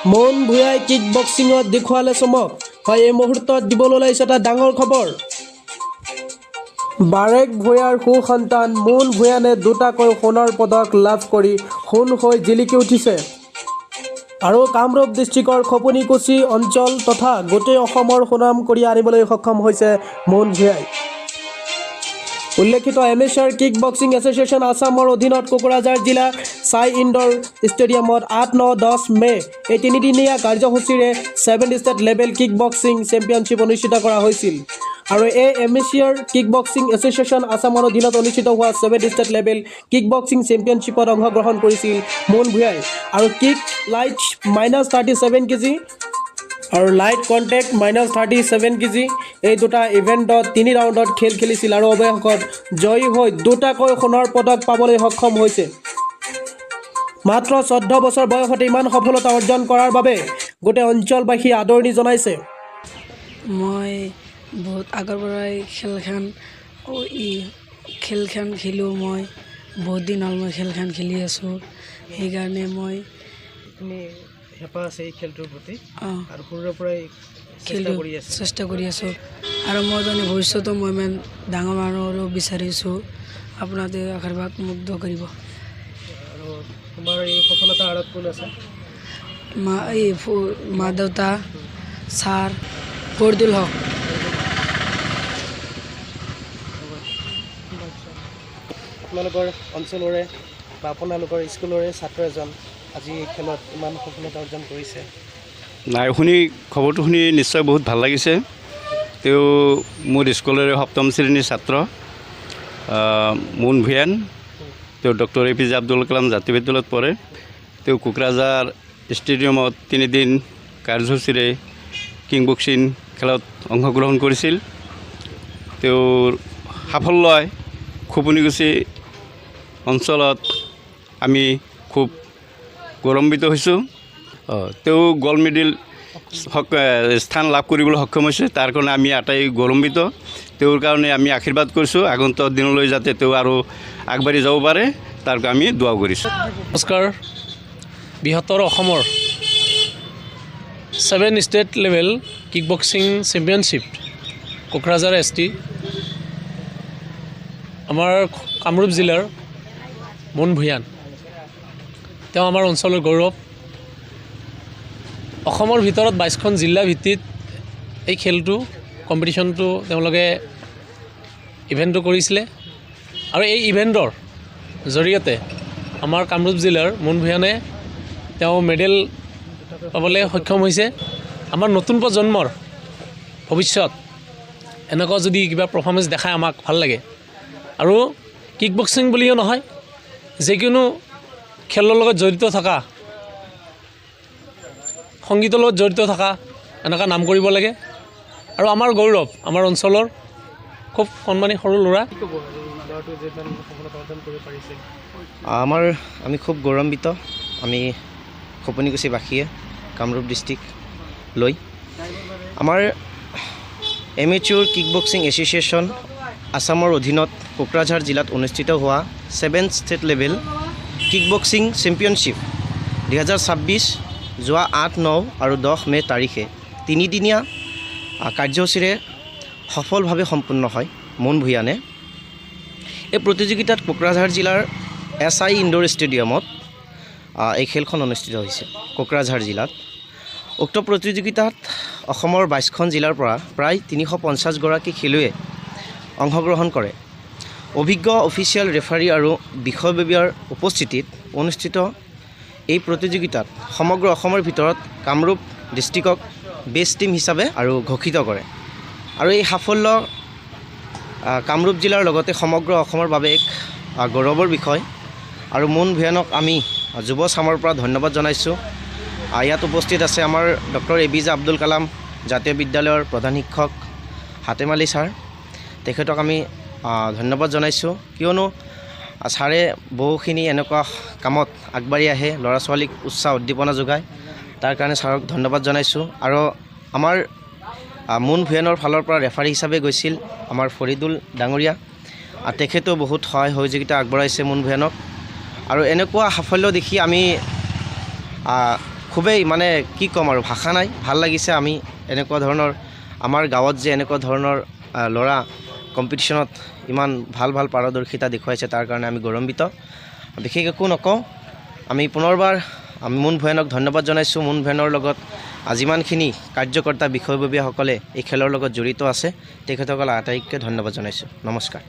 মন ভূঞাই কিক বক্সিঙত দেখুৱালে চমক হয় এই মুহূৰ্তত দিবলৈ ওলাইছে এটা ডাঙৰ খবৰ বাৰেক ভূঞাৰ সুসন্তান মন ভূঞানে দুটাকৈ সোণৰ পদক লাভ কৰি সোণ হৈ জিলিকি উঠিছে আৰু কামৰূপ ডিষ্ট্ৰিক্টৰ খপুনিকুছি অঞ্চল তথা গোটেই অসমৰ সুনাম কৰি আনিবলৈ সক্ষম হৈছে মন ভূঞাই উল্লেখিত এমেচাৰ কিক বক্সিং এছ'চিয়েশ্যন আসামৰ অধীনত কোকৰাঝাৰ জিলা চাই ইনডোৰ ষ্টেডিয়ামত 8-9-10 মে এই তিনিদিনীয়া কাৰ্যসূচীৰে 7th state level kick boxing championship অনুষ্ঠিত কৰা হৈছিল আৰু এই এমেচাৰ কিক বক্সিং এছ'চিয়েশ্যন আসামৰ অধীনত অনুষ্ঠিত হোৱা 7th state level kick boxing চেম্পিয়নশ্বিপত অংশগ্ৰহণ কৰিছিল মন ভূঞাই আৰু কিক লাইট -37 কেজি আৰু লাইট কণ্টেক্ট -37 কেজি এই দুটা ইভেণ্টত 3 ৰাউণ্ডত খেলিছিল আৰু অৱশেষত জয়ী হৈ দুটাকৈ সোণৰ পদক পাবলৈ সক্ষম হৈছে মাত্ৰ 14 বছৰ বয়সতে ইমান সফলতা অৰ্জন কৰাৰ বাবে গোটেই অঞ্চলবাসী আদৰণি জনাইছে মই বহুত আগৰ পৰাই খেলখন খেলোঁ মই বহুত দিন হ'ল মই খেলখন খেলি আছোঁ সেইকাৰণে মই হেঁপাহ আছে এই খেলটোৰ প্ৰতি আৰু সৰুৰে পৰাই চেষ্টা কৰি আছোঁ আৰু মই জানি ভৱিষ্যতো মই ইমান ডাঙৰ মানুহৰো বিচাৰিছোঁ আপোনালোকে আশীৰ্বাদ মুগ্ধ কৰিব আৰু তোমাৰ এই সফলতাৰ আঁৰত কোন আছে মা দেউতা ছাৰ ফৰদুল হক আপোনালোকৰ অঞ্চলৰে বা আপোনালোকৰ স্কুলৰে ছাত্ৰ এজন আজি এই খেলত ইমান সফলতা অৰ্জন কৰিছে নাই শুনি খবৰটো শুনি নিশ্চয় বহুত ভাল লাগিছে তেওঁ মোৰ স্কুলৰে 7ম শ্ৰেণীৰ ছাত্ৰ মুন ভূঞান তেওঁ ডক্টৰ APJ আব্দুল কালাম জাতীয় বিদ্যালয়ত পঢ়ে তেওঁ কোকৰাঝাৰ ষ্টেডিয়ামত 3 দিন কাৰ্যসূচীৰে কিং বক্সিং খেলত অংশগ্ৰহণ কৰিছিল তেওঁৰ সাফল্যই খপুনিকুছি অঞ্চলত আমি খুব গৌৰৱান্বিত হৈছোঁ তেওঁ গ'ল্ড মেডেল স্থান লাভ কৰিবলৈ সক্ষম হৈছে তাৰ কাৰণে আমি আটাই গৌৰৱান্বিত তেওঁৰ কাৰণে আমি আশীৰ্বাদ কৰিছোঁ আগন্তুক দিনলৈ যাতে তেওঁ আৰু আগবাঢ়ি যাব পাৰে তাৰ কাৰণে আমি দোৱা কৰিছোঁ নমস্কাৰ বৃহত্তৰ অসমৰ 7th state level kick boxing championship Kokrajhar ST আমাৰ কামৰূপ জিলাৰ মন ভূঞান তেওঁ আমাৰ অঞ্চলৰ গৌৰৱ অসমৰ ভিতৰত 22খন জিলা ভিত্তিত এই খেলটো কম্পিটিশ্যনটো তেওঁলোকে ইভেণ্টটো কৰিছিলে আৰু এই ইভেণ্টৰ জৰিয়তে আমাৰ কামৰূপ জিলাৰ মন ভূঞানে তেওঁ মেডেল পাবলৈ সক্ষম হৈছে আমাৰ নতুন প্ৰজন্মৰ ভৱিষ্যত এনেকুৱা যদি কিবা পাৰফৰ্মেঞ্চ দেখায় আমাক ভাল লাগে আৰু কিক বক্সিং বুলিও নহয় যিকোনো খেলৰ লগত জড়িত থকা সংগীতৰ লগত জড়িত থকা এনেকুৱা নাম কৰিব লাগে আৰু আমাৰ গৌৰৱ আমাৰ অঞ্চলৰ খুব সন্মানী সৰু ল'ৰা আমি খুব গৌৰৱান্বিত আমি খপুনিকুছিবাসীয়ে কামৰূপ ডিষ্ট্ৰিক্ট লৈ আমাৰ এমেচিয়ৰ কিক বক্সিং এছ'চিয়েশ্যন আসামৰ অধীনত কোকৰাঝাৰ জিলাত অনুষ্ঠিত হোৱা 7th state level kick boxing championship 2026 যোৱা 8, 9 আৰু 10 মে তাৰিখে 3দিনীয়া কাৰ্যসূচীৰে সফলভাৱে সম্পূৰ্ণ হয় মন ভূঞানে এই প্ৰতিযোগিতাত কোকৰাঝাৰ জিলাৰ SI ইনডোৰ ষ্টেডিয়ামত এই খেলখন অনুষ্ঠিত হৈছিল কোকৰাঝাৰ জিলাত উক্ত প্ৰতিযোগিতাত অসমৰ 22খন জিলাৰ পৰা প্ৰায় 350 গৰাকী খেলুৱৈয়ে অংশগ্ৰহণ কৰে অভিজ্ঞ অফিচিয়েল ৰেফাৰী আৰু বিষয়ববীয়াৰ উপস্থিতিত অনুষ্ঠিত এই প্ৰতিযোগিতাত সমগ্ৰ অসমৰ ভিতৰত কামৰূপ ডিষ্ট্ৰিক্টক বেষ্ট টিম হিচাপে আৰু ঘোষিত কৰে আৰু এই সাফল্য কামৰূপ জিলাৰ লগতে সমগ্ৰ অসমৰ বাবে এক গৌৰৱৰ বিষয় আৰু মন ভূঞানক আমি যুৱ চামৰ পৰা ধন্যবাদ জনাইছোঁ ইয়াত উপস্থিত আছে আমাৰ ডক্টৰ APJ আব্দুল কালাম জাতীয় বিদ্যালয়ৰ প্ৰধান শিক্ষক হাতেম আলী ছাৰ তেখেতক আমি ধন্যবাদ জনাইছোঁ কিয়নো ছাৰে বহুখিনি এনেকুৱা কামত আগবাঢ়ি আহে ল'ৰা ছোৱালীক উৎসাহ উদ্দীপনা যোগায় তাৰ কাৰণে ছাৰক ধন্যবাদ জনাইছোঁ আৰু আমাৰ মন ভূঞানৰ ফালৰ পৰা ৰেফাৰী হিচাপে গৈছিল আমাৰ ফৰিদুল ডাঙৰীয়া তেখেতেও বহুত সহায় সহযোগিতা আগবঢ়াইছে মন ভূঞানক আৰু এনেকুৱা সাফল্য দেখি আমি খুবেই মানে কি ক'ম আৰু ভাষা নাই, ভাল লাগিছে। আমি এনেকুৱা ধৰণৰ আমাৰ গাঁৱত যে এনেকুৱা ধৰণৰ ল'ৰা কম্পিটিশ্যনত ইমান ভাল ভাল পাৰদৰ্শিতা দেখুৱাইছে তাৰ কাৰণে আমি গৌৰৱান্বিত। বিশেষ একো নকওঁ, আমি পুনৰবাৰ মুন ভূঞানক ধন্যবাদ জনাইছোঁ। মুন ভূঞানৰ লগত যিমানখিনি কাৰ্যকৰ্তা বিষয়ববীয়াসকলে এই খেলৰ লগত জড়িত আছে তেখেতসকল আটাইকে ধন্যবাদ জনাইছোঁ। নমস্কাৰ।